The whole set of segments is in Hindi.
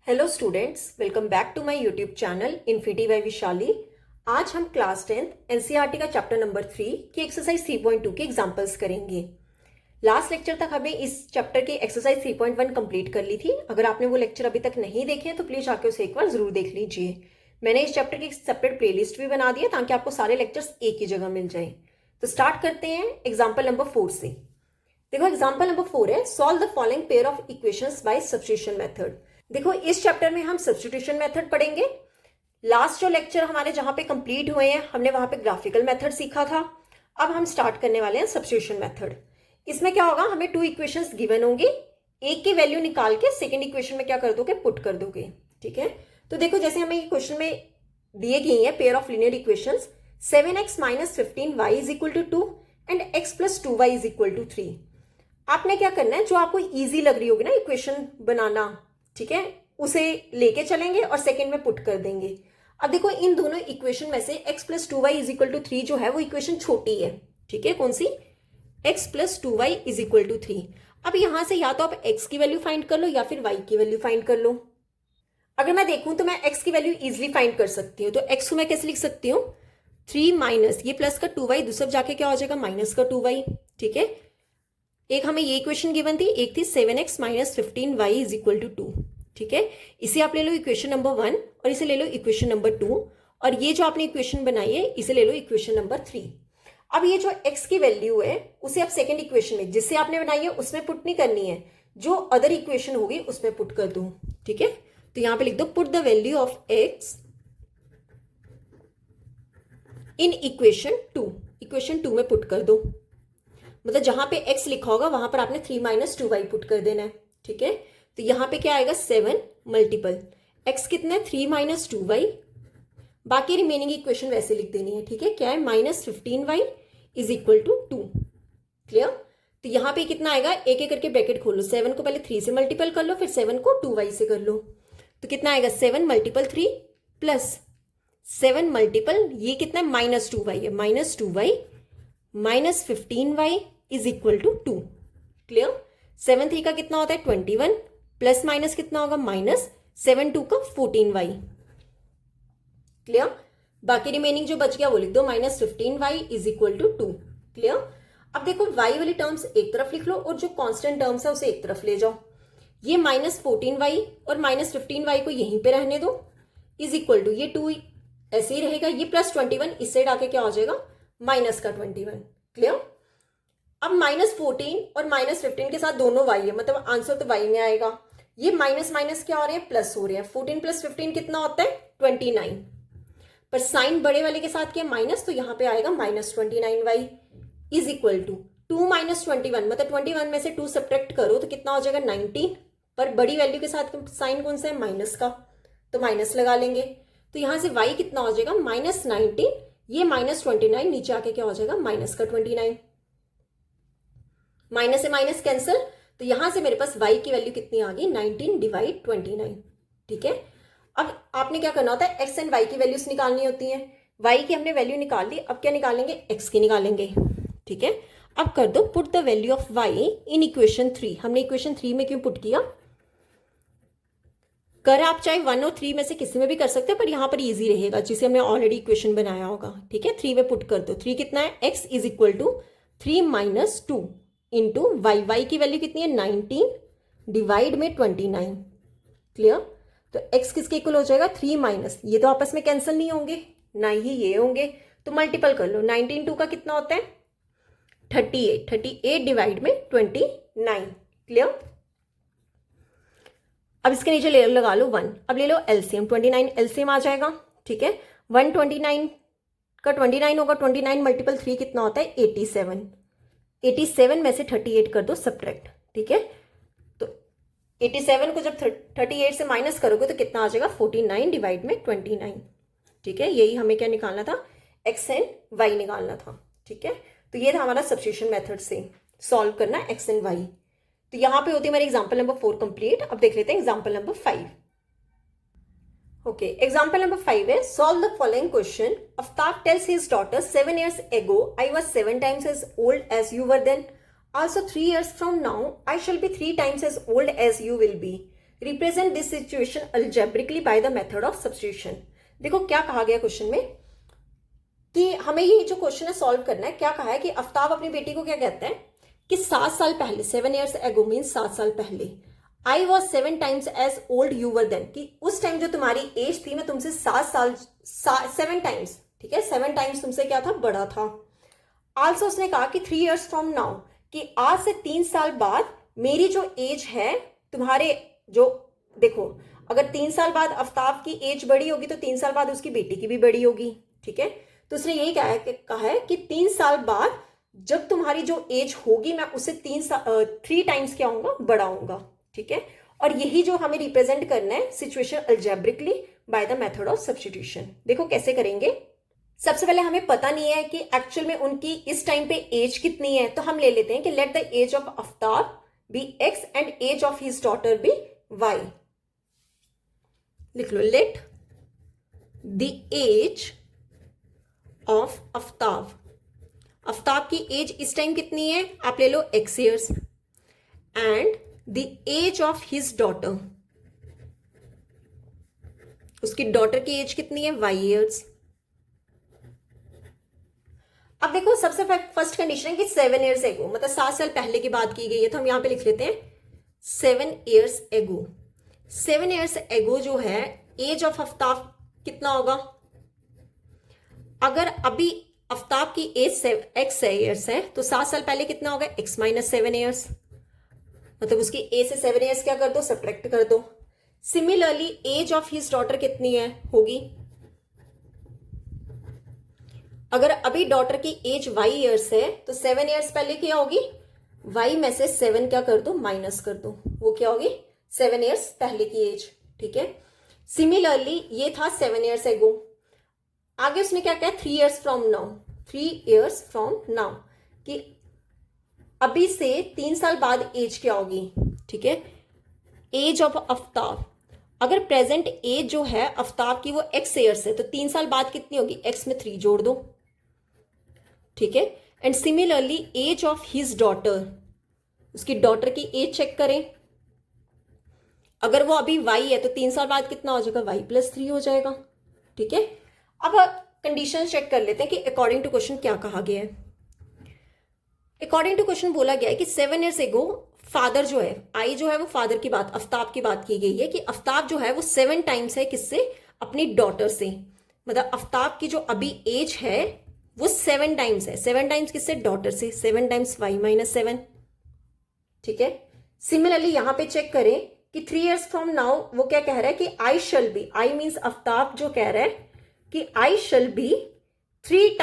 Hello students, welcome back to my YouTube channel Infinity by Vishali. आज हम क्लास 10th एनसीईआरटी का चैप्टर नंबर 3 की एक्सरसाइज 3.2 के एग्जांपल्स करेंगे। लास्ट लेक्चर तक हमें इस चैप्टर की एक्सरसाइज 3.1 कंप्लीट कर ली थी। अगर आपने वो लेक्चर अभी तक नहीं देखे हैं तो प्लीज आके उसे एक बार जरूर देख लीजिए। मैंने इस चैप्टर की सेपरेट प्लेलिस्ट भी बना दी है ताकि आपको सारे लेक्चर्स एक ही जगह मिल जाए। तो स्टार्ट करते हैं एग्जाम्पल नंबर 4 से। देखो एग्जाम्पल नंबर 4 है, solve the following pair of equations bye substitution method. देखो इस चैप्टर में हम सब्स्टिट्यूशन मेथड पढ़ेंगे। लास्ट जो लेक्चर हमारे जहां पे कंप्लीट हुए हैं हमने वहां पे ग्राफिकल मेथड सीखा था। अब हम स्टार्ट करने वाले हैं सब्स्टिट्यूशन मेथड। इसमें क्या होगा, हमें 2 इक्वेशंस गिवन होंगी, एक की वैल्यू निकाल के सेकेंड इक्वेशन में क्या कर दोगे, पुट कर दोगे। ठीक है, तो देखो जैसे हमें क्वेश्चन में दिए गई है pair of linear equations 7x - 15y = 2 and x + 2y = 3। आपने क्या करना है, जो आपको इजी लग रही होगी ना इक्वेशन बनाना, ठीक है, उसे लेके चलेंगे और सेकंड में पुट कर देंगे। अब देखो इन दोनों इक्वेशन में से x + 2y = 3 जो है वो इक्वेशन छोटी है। ठीक है, कौन सी, x + 2y = 3। अब यहां से या तो आप x की वैल्यू फाइंड कर लो या फिर y की वैल्यू फाइंड कर लो। अगर मैं देखूं तो मैं x की वैल्यू इजिली फाइंड कर सकती हूँ। तो x को मैं कैसे लिख सकती हूँ, 3 माइनस ये प्लस का 2y, दूसरा जाके क्या हो जाएगा माइनस का 2y। ठीक है, एक हमें ये इक्वेशन गिवन थी, एक थी 7x - 15y = 2। ठीक है, इसे आप ले लो इक्वेशन नंबर 1 और इसे ले लो इक्वेशन नंबर 2 और ये जो आपने इक्वेशन बनाई है इसे ले लो इक्वेशन नंबर 3। अब ये जो x की वैल्यू है उसे आप सेकंड इक्वेशन में जिससे आपने बनाई है उसमें पुट नहीं करनी है, जो अदर इक्वेशन होगी उसमें पुट कर दो। ठीक है, तो यहां पे लिख दो put the value of x in equation 2। Equation 2 में पुट कर दो, मतलब जहां पे x लिखा होगा वहां पर आपने 3 - 2y पुट कर देना है। ठीक है, तो यहां पे क्या आएगा 7 मल्टीपल x कितना है 3 - 2y, बाकी रिमेनिंग इक्वेशन वैसे लिख देनी है। ठीक है, क्या है -15y = 2। क्लियर, तो यहां पे कितना आएगा, एक एक करके ब्रैकेट खोलो, 7 को पहले 3 से मल्टीपल कर लो, फिर 7 को 2y से कर लो, तो कितना आएगा 7 × 3 प्लस 7 मल्टीपल ये कितना है -2y है, -2y -15y = 2। क्लियर, 7 3 का कितना होता है 21 प्लस माइनस कितना होगा -7 2 का 14y। क्लियर, बाकी रिमेनिंग जो बच गया वो लिख दो -15y = 2। क्लियर, अब देखो y वाली टर्म्स एक तरफ लिख लो और जो कांस्टेंट टर्म्स है उसे एक तरफ ले जाओ। ये -14y और -15y को यहीं पे रहने दो, = ये 2 ऐसे ही रहेगा, ये +21 इस साइड आके क्या हो जाएगा -21। क्लियर, अब -14 और -15 के साथ दोनों y है, मतलब आंसर तो y में आएगा। ये माइनस माइनस क्या हो रहे हैं, प्लस हो रहे हैं। 14 + 15 कितना होता है 29, पर साइन बड़े वाले के साथ क्या माइनस, तो यहां पे आएगा -29y = 2 - 21, मतलब 21 में से 2 सब्ट्रैक्ट करो तो कितना हो जाएगा 19, पर बड़ी वैल्यू के साथ साइन कौन सा है माइनस का, तो माइनस लगा लेंगे। तो यहां से y कितना हो जाएगा -19, ये -29 नीचे आके क्या हो जाएगा -29, माइनस से माइनस कैंसिल, तो यहां से मेरे पास y की वैल्यू कितनी आ गई 19/29। ठीक है, अब आपने क्या करना होता है, x एंड y की वैल्यूज निकालनी होती है। y की हमने वैल्यू निकाल ली, अब क्या निकालेंगे, x की निकालेंगे। ठीक है, अब कर दो put the value of y in equation 3। हमने इक्वेशन 3 में क्यों पुट किया, कर आप चाहे 1 और 3 में से किसी में भी कर सकते हैं, पर यहां पर इजी रहेगा जिसे हमने ऑलरेडी इक्वेशन बनाया होगा। ठीक है, 3 में पुट कर दो। 3 कितना है, x = 3 - 2 इंटू y की वैल्यू कितनी है 19 डिवाइड में 29। क्लियर, तो x किसके इक्वल हो जाएगा 3 ये तो आपस में कैंसिल नहीं होंगे, ना ही ये होंगे, तो मल्टीपल कर लो। 19 2 का कितना होता है 38, 38 डिवाइड में 29। क्लियर, अब इसके नीचे ले लगा लो 1। अब ले लो एलसीएम, 29 एलसीएम आ जाएगा। ठीक है, 129 का 29 होगा, 29 × 3 कितना होता है 87, 87 में से 38 कर दो सब्ट्रैक्ट। ठीक है, तो 87 को जब 38 से माइनस करोगे तो कितना आ जाएगा 49 डिवाइड में 29। ठीक है, यही हमें क्या निकालना था, x एंड y निकालना था। ठीक है, तो ये था हमारा सब्स्टिट्यूशन मेथड से सॉल्व करना x एंड y। तो यहां पे होती है हमारी एग्जाम्पल नंबर 4 कंप्लीट। अब देख लेते हैं example number 5। Okay, example number 5 is solve the following question. Aftab tells his daughter 7 years ago, I was 7 times as old as you were then. Also 3 years from now, I shall be 3 times as old as you will be. Represent this situation algebraically by the method of substitution. देखो क्या कहा गया क्वेश्चन में कि हमें ये जो क्वेश्चन है सॉल्व करना है। क्या कहा है कि आफ्ताब अपनी बेटी को क्या कहते हैं कि 7 साल पहले, 7 years ago मीन्स 7 साल पहले, I was 7 times as old you were then, कि उस टाइम जो तुम्हारी एज थी मैं तुमसे 7 times, ठीक है, 7 times तुमसे क्या था, बड़ा था। आल्सो उसने कहा कि 3 years फ्रॉम नाउ, कि आज से 3 साल बाद मेरी जो एज है तुम्हारे जो, देखो अगर 3 साल बाद आफ्ताब की एज बड़ी होगी तो 3 साल बाद उसकी बेटी की भी बड़ी होगी, ठीक है। तो उसने यही कहा है कि 3 साल बाद जब तुम्हारी जो एज होगी मैं उसे 3 times क्या होऊंगा, बड़ा होऊंगा, ठीक है। और यही जो हमें रिप्रेजेंट करना है situation algebraically by the method of substitution. देखो कैसे करेंगे। सबसे पहले हमें पता नहीं है कि एक्चुअल में उनकी इस टाइम पे एज कितनी है, तो हम ले लेते हैं कि let the age of Aftab be x and age of his daughter be y। लिख लो, let the age of Aftab, Aftab की एज इस टाइम कितनी है, आप ले लो x years, and the age of his daughter, उसकी डॉटर की एज कितनी है, y years। अब देखो सबसे फर्स्ट कंडीशन है कि 7 years ago, मतलब 7 साल पहले की बात की गई है, तो हम यहां पे लिख लेते हैं 7 years ago। 7 years ago जो है एज ऑफ आफ्ताब कितना होगा, अगर अभी आफ्ताब की एज x years है तो 7 साल पहले कितना होगा, x - 7 years, मतलब उसकी एज से 7 years क्या कर दो, सब्ट्रैक्ट कर दो। Similarly age of his daughter कितनी है, होगी, अगर अभी डॉटर की एज y years है तो 7 years पहले क्या होगी, y में से 7 क्या कर दो, माइनस कर दो, वो क्या होगी, 7 years पहले की एज, ठीक है। सिमिलरली ये था 7 years ago, आगे उसने क्या कहा, 3 years from now, 3 years from now, कि अभी से 3 साल बाद एज क्या होगी, ठीक है, एज ऑफ आफ्ताब। अगर प्रेजेंट एज जो है आफ्ताब की वो x years है तो 3 साल बाद कितनी होगी, x में 3 जोड़ दो, ठीक है। And similarly age of his daughter, उसकी डॉटर की एज चेक करें, अगर वो अभी y है तो 3 साल बाद कितना हो जाएगा, y + 3 हो जाएगा, ठीक है। अब कंडीशन चेक कर लेते हैं कि अकॉर्डिंग टू क्वेश्चन क्या कहा गया है। अकॉर्डिंग टू क्वेश्चन बोला गया है कि 7 years ago फादर जो है, आई जो है वो फादर की बात, आफ्ताब की बात की गई है कि आफ्ताब जो है वो 7 times है किससे, अपनी डॉटर से, मतलब आफ्ताब की जो अभी एज है वो 7 times है, 7 times किससे, डॉटर से, 7 times y - 7, ठीक है। सिमिलरली यहां पे चेक करें कि 3 years फ्रॉम नाउ वो क्या कह रहा है कि I shall be, I means Aftab जो कह रहा है कि आई शल बी 3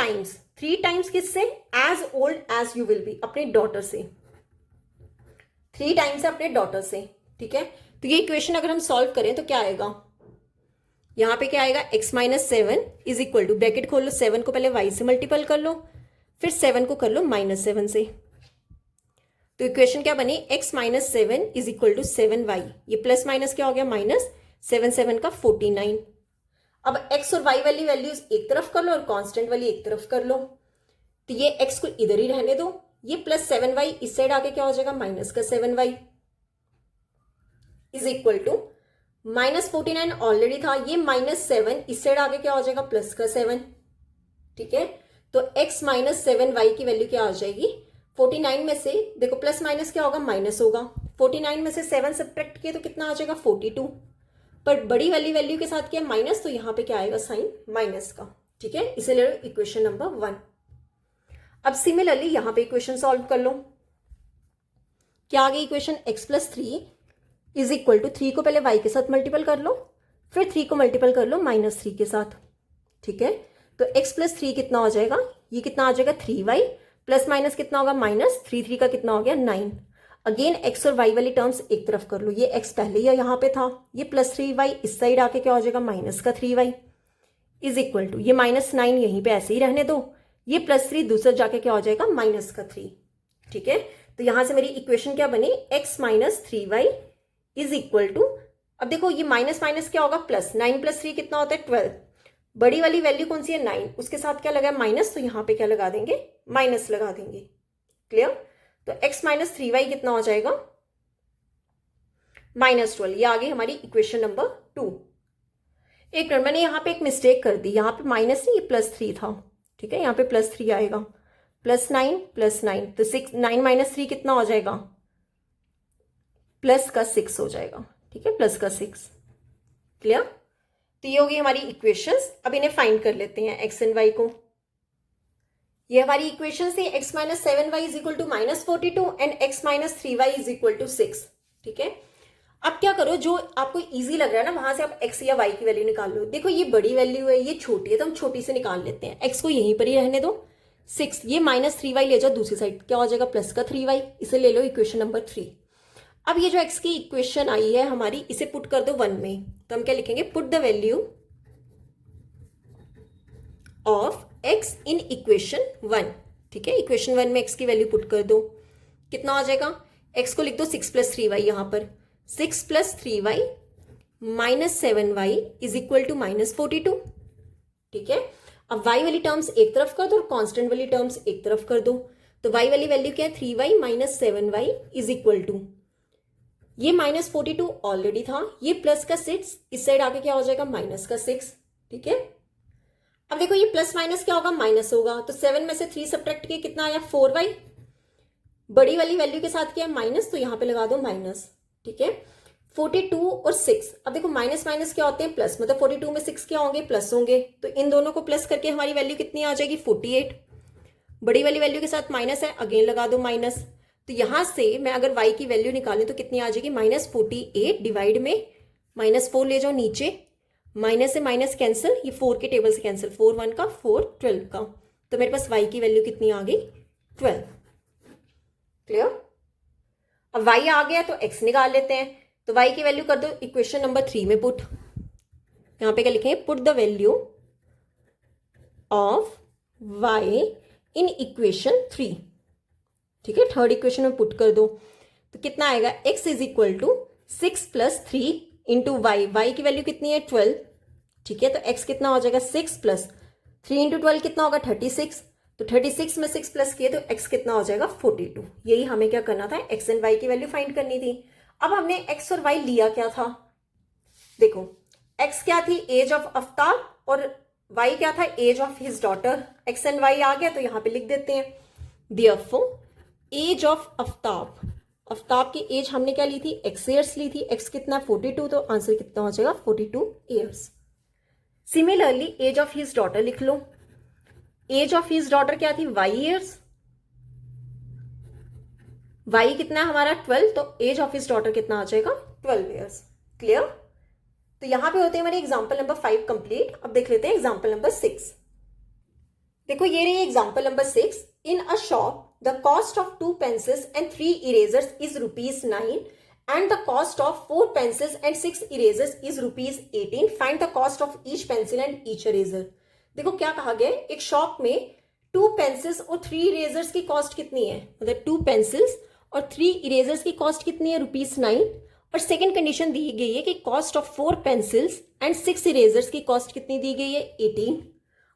times किससे, as old as you will be, अपनी डॉटर से, 3 times है अपने डॉटर से, ठीक है। तो ये इक्वेशन अगर हम सॉल्व करें तो क्या आएगा, यहां पे क्या आएगा, x - 7 is equal to, bracket खोल लो, 7 को पहले y से मल्टीपल कर लो, फिर 7 को कर लो -7 से, तो इक्वेशन क्या बनी, x - 7 is equal to 7y, ये प्लस माइनस क्या हो गया, -7 7 का 49। अब x और y वाली वैल्यूज एक तरफ कर लो और कांस्टेंट वाली एक तरफ कर लो, तो ये x को इधर ही रहने दो, ये +7y इस साइड आके क्या हो जाएगा, -7y is equal to -49 already था, ये -7 इस साइड आके क्या हो जाएगा, +7, ठीक है। तो x - 7y की वैल्यू क्या आ जाएगी, 49 में से देखो प्लस माइनस क्या होगा, माइनस होगा, 49 में से 7 सब्ट्रैक्ट किए तो कितना आ जाएगा, 42, पर बड़ी वाली वैल्यू के साथ क्या माइनस, तो यहाँ पे क्या आएगा, साइन माइनस का, ठीक है। इसे ले लो इक्वेशन नंबर 1। अब सिमिलरली यहां पे इक्वेशन सॉल्व कर लो, क्या आ गई equation, x + 3 is equal to, 3 को पहले y के साथ मल्टीपल कर लो, फिर 3 को मल्टीपल कर लो -3 के साथ, ठीक है। तो x + 3 कितना हो जाएगा, ये कितना आ जाएगा, 3y, प्लस माइनस कितना होगा, -3 3 का कितना हो गया, 9। अगेन x और y वाली टर्म्स एक तरफ कर लो, ये x पहले ही यहाँ पे था, ये +3y इस साइड आके क्या हो जाएगा, -3y इज इक्वल टू, ये -9 यहीं पे ऐसे ही रहने दो, ये +3 दूसरा जाके क्या हो जाएगा, -3, ठीक है। तो यहां से मेरी इक्वेशन क्या बनी, x - 3y is equal to, अब देखो ये माइनस माइनस क्या होगा, प्लस, 9 + 3 कितना होता है, 12, बड़ी वाली वैल्यू कौन सी है, 9, उसके साथ क्या लगा, माइनस, तो यहां पे क्या लगा देंगे, माइनस लगा देंगे, क्लियर। तो x - 3y कितना हो जाएगा, -12, ये आ गई हमारी इक्वेशन नंबर 2। एक मिनट, मैंने यहाँ पे एक मिस्टेक कर दी, यहाँ पे माइनस नहीं, ये +3 था, ठीक है, यहाँ पे +3 आएगा, +9 तो 6, 9 - 3 कितना हो जाएगा, +6 हो जाएगा, ठीक है, +6। क्लियर? तो ये होगी हमारी इक्वेशंस। अब इन्हें फाइंड कर लेते हैं एक्स एंड वाई को। ये हमारी इक्वेशन थी, x - 7y = -42 and x - 3y = 6, ठीक है। अब क्या करो, जो आपको इजी लग रहा है ना, वहां से आप x या y की वैल्यू निकाल लो। देखो ये बड़ी वैल्यू है, ये छोटी है, तो हम छोटी से निकाल लेते हैं। x को यहीं पर ही रहने दो, 6, ये -3y ले जाओ दूसरी साइड, क्या हो जाएगा, +3y, इसे ले लो इक्वेशन नंबर 3। अब ये जो x की इक्वेशन आई है हमारी, इसे पुट कर दो 1 में, तो हम क्या लिखेंगे, put the value of x in equation 1, ठीक है। इक्वेशन 1 में x की वैल्यू पुट कर दो, कितना हो जाएगा, x को लिख दो 6 + 3y, यहां पर 6 + 3y - 7y = -42, ठीक है। अब y वाली टर्म्स एक तरफ कर दो और कांस्टेंट वाली टर्म्स एक तरफ कर दो, तो y वाली वैल्यू क्या है, 3y - 7y = ये -42 ऑलरेडी था, ये प्लस का 6 इस साइड आके क्या हो जाएगा, -6, ठीक है। अब देखो ये प्लस माइनस क्या होगा, माइनस होगा, तो 7 में से 3 सब्ट्रैक्ट किया, कितना आया, 4y। बड़ी वाली वैल्यू के साथ क्या है, माइनस, तो यहां पे लगा दो माइनस, ठीक है। 42 और 6, अब देखो माइनस माइनस क्या होते हैं, प्लस, मतलब 42 में 6 क्या होंगे, प्लस होंगे, तो इन दोनों को प्लस करके हमारी वैल्यू कितनी आ जाएगी, 48। बड़ी वाली वैल्यू के साथ माइनस है, अगेन लगा दो माइनस, तो यहां से मैं अगर y की वैल्यू निकालूं तो कितनी आ जाएगी, -48 डिवाइड में -4 ले जाओ नीचे, माइनस से माइनस कैंसिल, ये 4 के टेबल से कैंसिल, 4 1 का 4 12 का, तो मेरे पास y की वैल्यू कितनी आ गई, 12। क्लियर? अब y आ गया तो x निकाल लेते हैं, तो y की वैल्यू कर दो इक्वेशन नंबर 3 में पुट, यहां पे क्या लिखेंगे, put the value of y in equation 3, ठीक है, थर्ड इक्वेशन में पुट कर दो, तो कितना आएगा, x = 6 + 3 इंटू y की वैल्यू कितनी है, 12, ठीक है, तो x कितना हो जाएगा, 6 + 3 इंटू 12 कितना होगा, 36, तो 36 में 6 प्लस किए तो x कितना हो जाएगा, 42। यही हमें क्या करना था, x एंड y की वैल्यू फाइंड करनी थी। अब हमने x और y लिया क्या था, देखो x क्या थी, एज ऑफ आफ्ताब, और y क्या था, age of his daughter. x and y आ गया तो यहां पे लिख देते हैं, therefore age of Aftab, Aftab की एज हमने क्या ली थी, x ईयर्स ली थी, x कितना 42, तो आंसर कितना हो जाएगा, 42 years. Similarly age of his daughter लिख लो, एज ऑफ हिज डॉटर क्या थी, y ईयर्स, y कितना है हमारा 12, तो एज ऑफ हिज डॉटर कितना आ जाएगा, 12 ईयर्स। क्लियर? तो यहां पे होते हैं हमारे एग्जाम्पल नंबर 5 कंप्लीट। अब देख लेते हैं एग्जाम्पल नंबर 6। देखो ये रही example number 6। In a shop the cost of 2 pencils and 3 erasers is ₹9 and the cost of 4 pencils and 6 erasers is ₹18. Find the cost of each pencil and each eraser. देखो क्या कहा गया है, एक शॉप में 2 पेंसिल्स और 3 इरेजर्स की कॉस्ट कितनी है, मतलब 2 पेंसिल्स और 3 इरेजर्स की कॉस्ट कितनी है, ₹9, और सेकेंड कंडीशन दी गई है कि cost of 4 pencils and 6 erasers की कॉस्ट कितनी दी गई है, 18।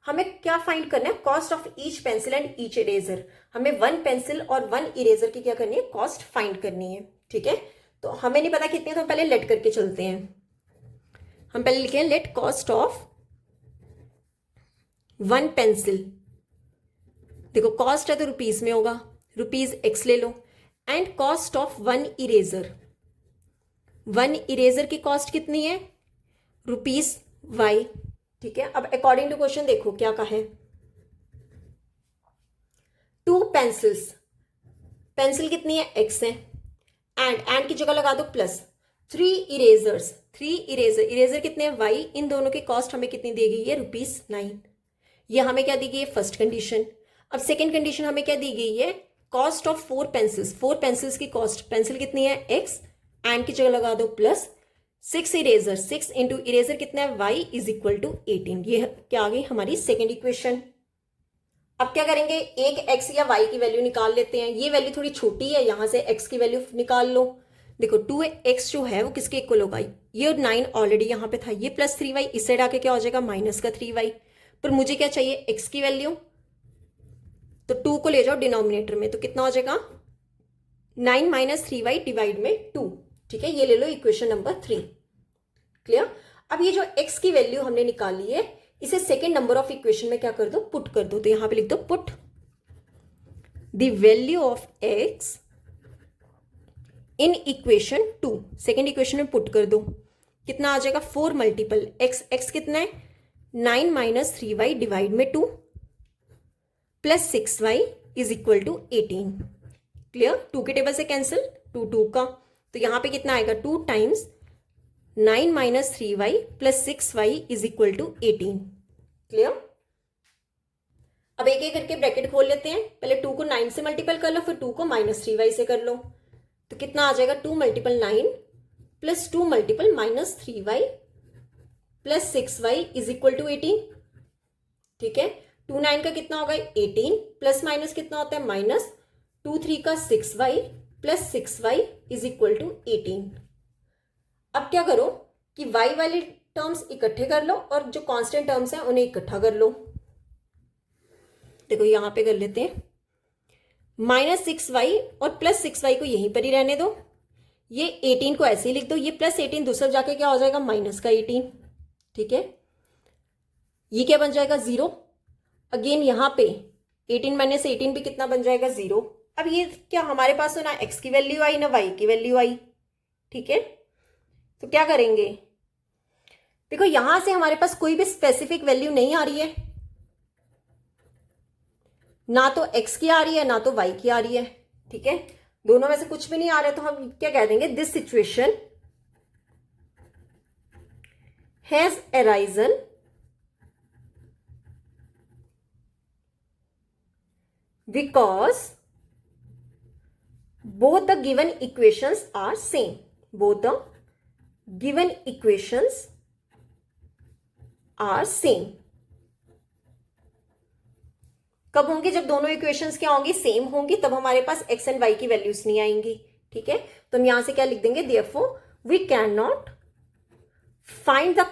हमें क्या फाइंड करना है, cost of each pencil and each eraser. हमें 1 पेंसिल और 1 इरेजर की क्या करनी है, कॉस्ट फाइंड करनी है, ठीक है। तो हमें नहीं पता कितनी है, तो हम पहले लेट करके चलते हैं। हम पहले लिखें लेट कॉस्ट ऑफ 1 पेंसिल, देखो कॉस्ट है तो रुपीज में होगा, ₹x ले लो, and cost of 1 eraser, 1 eraser की कॉस्ट कितनी है, ₹y, ठीक है। अब अकॉर्डिंग टू क्वेश्चन देखो क्या कहा है, 2 पेंसिल्स, पेंसिल कितनी है, x है, एंड की जगह लगा दो प्लस, 3 इरेजर्स, 3 इरेजर कितने हैं, y, इन दोनों की कॉस्ट हमें कितनी दी गई है, ₹9। ये हमें क्या दी गई है, फर्स्ट कंडीशन। अब सेकेंड कंडीशन हमें क्या दी गई है, कॉस्ट ऑफ 4 पेंसिल्स, 4 पेंसिल्स की कॉस्ट, पेंसिल कितनी है, x, एंड की जगह लगा दो प्लस, 6 इरेजर, 6 इंटू इरेजर कितना है, y = 18। ये क्या आ गई हमारी सेकेंड इक्वेशन। अब क्या करेंगे, एक x या y की वैल्यू निकाल लेते हैं। ये वैल्यू थोड़ी छोटी है, यहां से x की वैल्यू निकाल लो। देखो 2x जो है वो किसके इक्वल होगा, ये 9 ऑलरेडी यहां पे था, ये +3y, इस साइड आके क्या हो जाएगा, -3y, पर मुझे क्या चाहिए, x की वैल्यू, तो 2 को ले जाओ डिनोमिनेटर में, तो कितना हो जाएगा, 9 - 3y डिवाइड में 2, ठीक है, ये ले लो इक्वेशन नंबर 3। क्लियर। अब ये जो x की वैल्यू हमने निकाली है इसे सेकेंड नंबर ऑफ इक्वेशन में क्या कर दो, पुट कर दो। तो यहां पे लिख दो put the value of x in equation 2, second equation में पुट कर दो। कितना आ जाएगा, 4 मल्टीपल x कितना है 9 माइनस 3y डिवाइड में 2 plus 6y is equal to 18। Clear. 2 के टेबल से कैंसिल, 2 का, तो यहां पे कितना आएगा 2 times 9 minus 3y plus 6y is equal to 18। Clear. अब एक एक करके ब्रैकेट खोल लेते हैं। पहले 2 को 9 से मल्टीपल कर लो, फिर 2 को माइनस 3y से कर लो। तो कितना आ जाएगा 2 multiple 9 plus 2 multiple minus 3y plus 6y is equal to 18। ठीक है, 2 9 का कितना होगा 18 प्लस माइनस कितना होता है माइनस, 2 3 का 6y plus 6y is equal to 18। अब क्या करो कि y वाले टर्म्स इकट्ठे कर लो और जो कांस्टेंट टर्म्स हैं उन्हें इकट्ठा कर लो। देखो यहां पे कर लेते हैं, माइनस 6y और प्लस 6y को यहीं पर ही रहने दो। ये 18 को ऐसे ही लिख दो, ये प्लस 18 दूसरा जाके क्या हो जाएगा माइनस का 18। ठीक है, ये क्या बन जाएगा 0। अगेन यहां पे 18 माइनस से 18 भी कितना बन जाएगा 0। अब ये क्या हमारे पास तो ना x की वैल्यू आई ना y की वैल्यू आई। ठीक है, तो क्या करेंगे, देखो यहां से हमारे पास कोई भी स्पेसिफिक वैल्यू नहीं आ रही है, ना तो x की आ रही है ना तो y की आ रही है। ठीक है, दोनों में से कुछ भी नहीं आ रहा है, तो हम क्या कह देंगे, this situation has arisen because both the given equations are same. Both the given equations are same. कब होंगे, जब दोनों इक्वेशंस क्या होंगी, सेम होंगी, तब हमारे पास x एंड y की वैल्यूज नहीं आएंगी। ठीक है, तो हम यहां से क्या लिख देंगे, therefore we cannot find the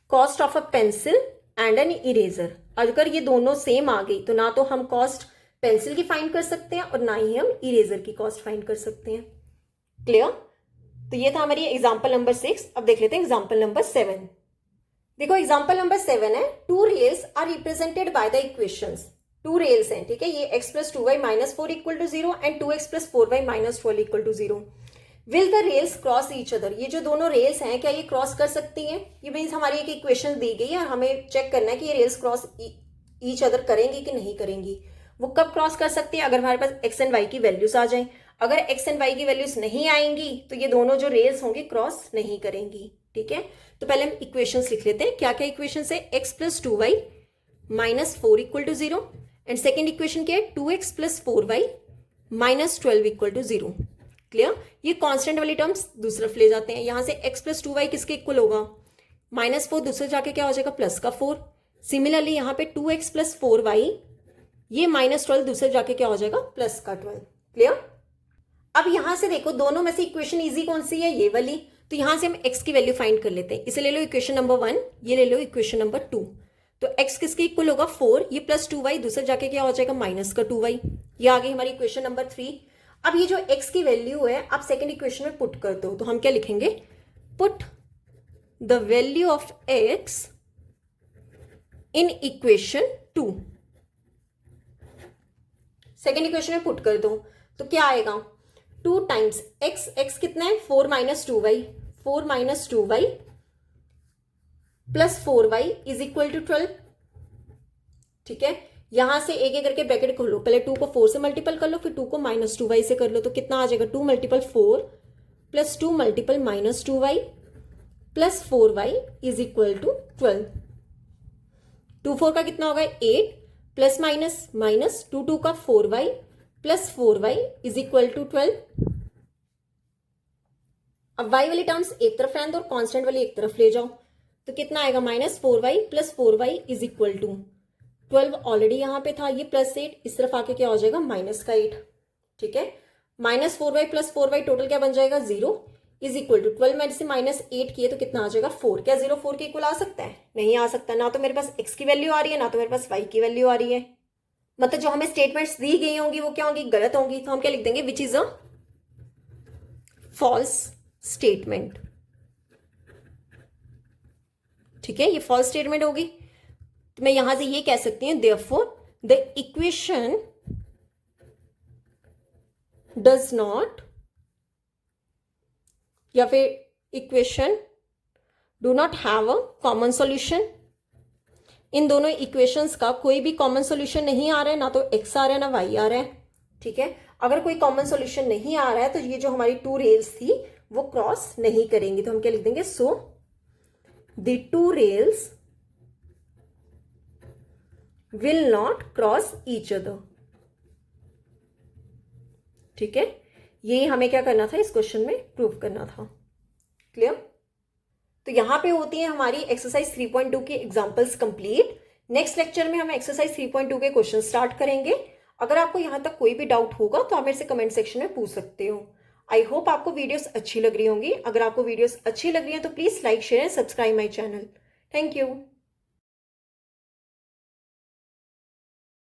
cost of a pencil and an eraser। अगर ये दोनों सेम आ गई तो ना तो हम कॉस्ट पेंसिल की फाइंड कर सकते हैं और ना ही हम इरेजर की कॉस्ट फाइंड कर सकते हैं। क्लियर। तो ये था हमारी एग्जांपल नंबर 6। अब देख लेते हैं एग्जांपल नंबर 7। देखो एग्जांपल नंबर 7 है, 2 rails are represented by the equations. 2 rails हैं, ठीक है, ये x plus 2y minus 4 equal to 0 and 2x plus 4y minus 12 equal to 0। Will the rails cross each other. ये जो दोनों रेल्स हैं क्या ये क्रॉस कर सकती हैं। ये मीन्स हमारी एक इक्वेशन दी गई है और हमें चेक करना है कि ये रेल्स क्रॉस ईच अदर करेंगी कि नहीं करेंगी। वो कब क्रॉस कर सकती है, अगर हमारे पास x एंड y की वैल्यूज आ जाएं। अगर x एंड y की वैल्यूज नहीं आएंगी तो ये दोनों जो रेल्स होंगी क्रॉस नहीं करेंगी। ठीक है, तो पहले हम इक्वेशंस लिख लेते हैं। क्या क्या इक्वेशंस है, x plus 2y minus 4 equal to 0 and second equation क्या है 2x plus 4y minus 12 equal to 0। Clear. ये कांस्टेंट वाली टर्म्स दूसरी तरफ ले जाते हैं। यहां से x प्लस 2y किसके इक्वल होगा, माइनस 4 दूसरे जाके क्या हो जाएगा प्लस का 4। सिमिलरली यहाँ पे 2x प्लस 4y ये माइनस 12 दूसरे जाके क्या हो जाएगा प्लस का 12। क्लियर। अब यहां से देखो दोनों में से इक्वेशन इजी कौन सी है, ये वाली। तो यहां से हम x की वैल्यू फाइंड कर लेते हैं। इसे ले लो इक्वेशन नंबर 1, ये ले लो इक्वेशन नंबर 2। तो x किसके इक्वल होगा 4, ये प्लस 2y दूसरे जाके क्या हो जाएगा माइनस का 2y। ये आ गई हमारी इक्वेशन नंबर 3। अब ये जो x की वैल्यू है आप सेकेंड इक्वेशन में पुट कर दो। तो हम क्या लिखेंगे, put the value of x in equation 2। Second equation में पुट कर दो तो क्या आएगा 2 टाइम्स x कितना है 4 minus 2y, 4 minus 2y plus 4y is equal to 12। ठीक है, यहां से एक एक करके ब्रैकेट खोलो। पहले 2 को 4 से मल्टीपल कर लो, फिर 2 को माइनस 2y से कर लो। तो कितना आ जाएगा 2 multiple 4 plus 2 multiple minus 2y plus 4y is equal to 12। 2 4 का कितना होगा 8 प्लस माइनस माइनस 2 2 का 4y plus 4y is equal to 12। अब y वाली टर्म्स एक तरफ रहने दो और कांस्टेंट वाली एक तरफ ले जाओ। तो कितना आएगा minus 4y plus 4y is equal to 12 already यहां पे था, ये प्लस 8 इस तरफ आके क्या हो जाएगा माइनस का 8। ठीक है, minus 4y plus 4y total क्या बन जाएगा 0 इज इक्वल टू 12 में से माइनस 8 किए तो कितना आ जाएगा 4। क्या 0 4 के इक्वल आ सकता है, नहीं आ सकता। ना तो मेरे पास x की वैल्यू आ रही है ना तो मेरे पास y की वैल्यू आ रही है। मतलब जो हमें स्टेटमेंट्स दी गई होंगी वो क्या होंगी, गलत होंगी। तो हम क्या लिख देंगे, which is a false statement. ठीक है, ये फॉल्स स्टेटमेंट होगी। तो मैं यहां से ये कह सकती हूं, therefore the equation does not, या फिर equation do not have a common solution. इन दोनों इक्वेशंस का कोई भी कॉमन सॉल्यूशन नहीं आ रहा है, ना तो x आ रहा है ना y आ रहा है। ठीक है, अगर कोई कॉमन सॉल्यूशन नहीं आ रहा है तो ये जो हमारी टू रेल्स थी वो क्रॉस नहीं करेंगी। तो हम क्या लिख देंगे, so the two rails will not cross each other. ठीक है, ये हमें क्या करना था, इस क्वेश्चन में प्रूव करना था। क्लियर? तो यहां पे होती है हमारी एक्सरसाइज 3.2 की एग्जांपल्स कंप्लीट। नेक्स्ट लेक्चर में हम एक्सरसाइज 3.2 के क्वेश्चन स्टार्ट करेंगे। अगर आपको यहां तक कोई भी डाउट होगा तो आप मेरे से कमेंट सेक्शन में पूछ सकते हो। आई होप आपको वीडियोस अच्छी लग रही होंगी। अगर आपको वीडियोस अच्छी लग रही है तो please like, share and subscribe my channel. Thank you.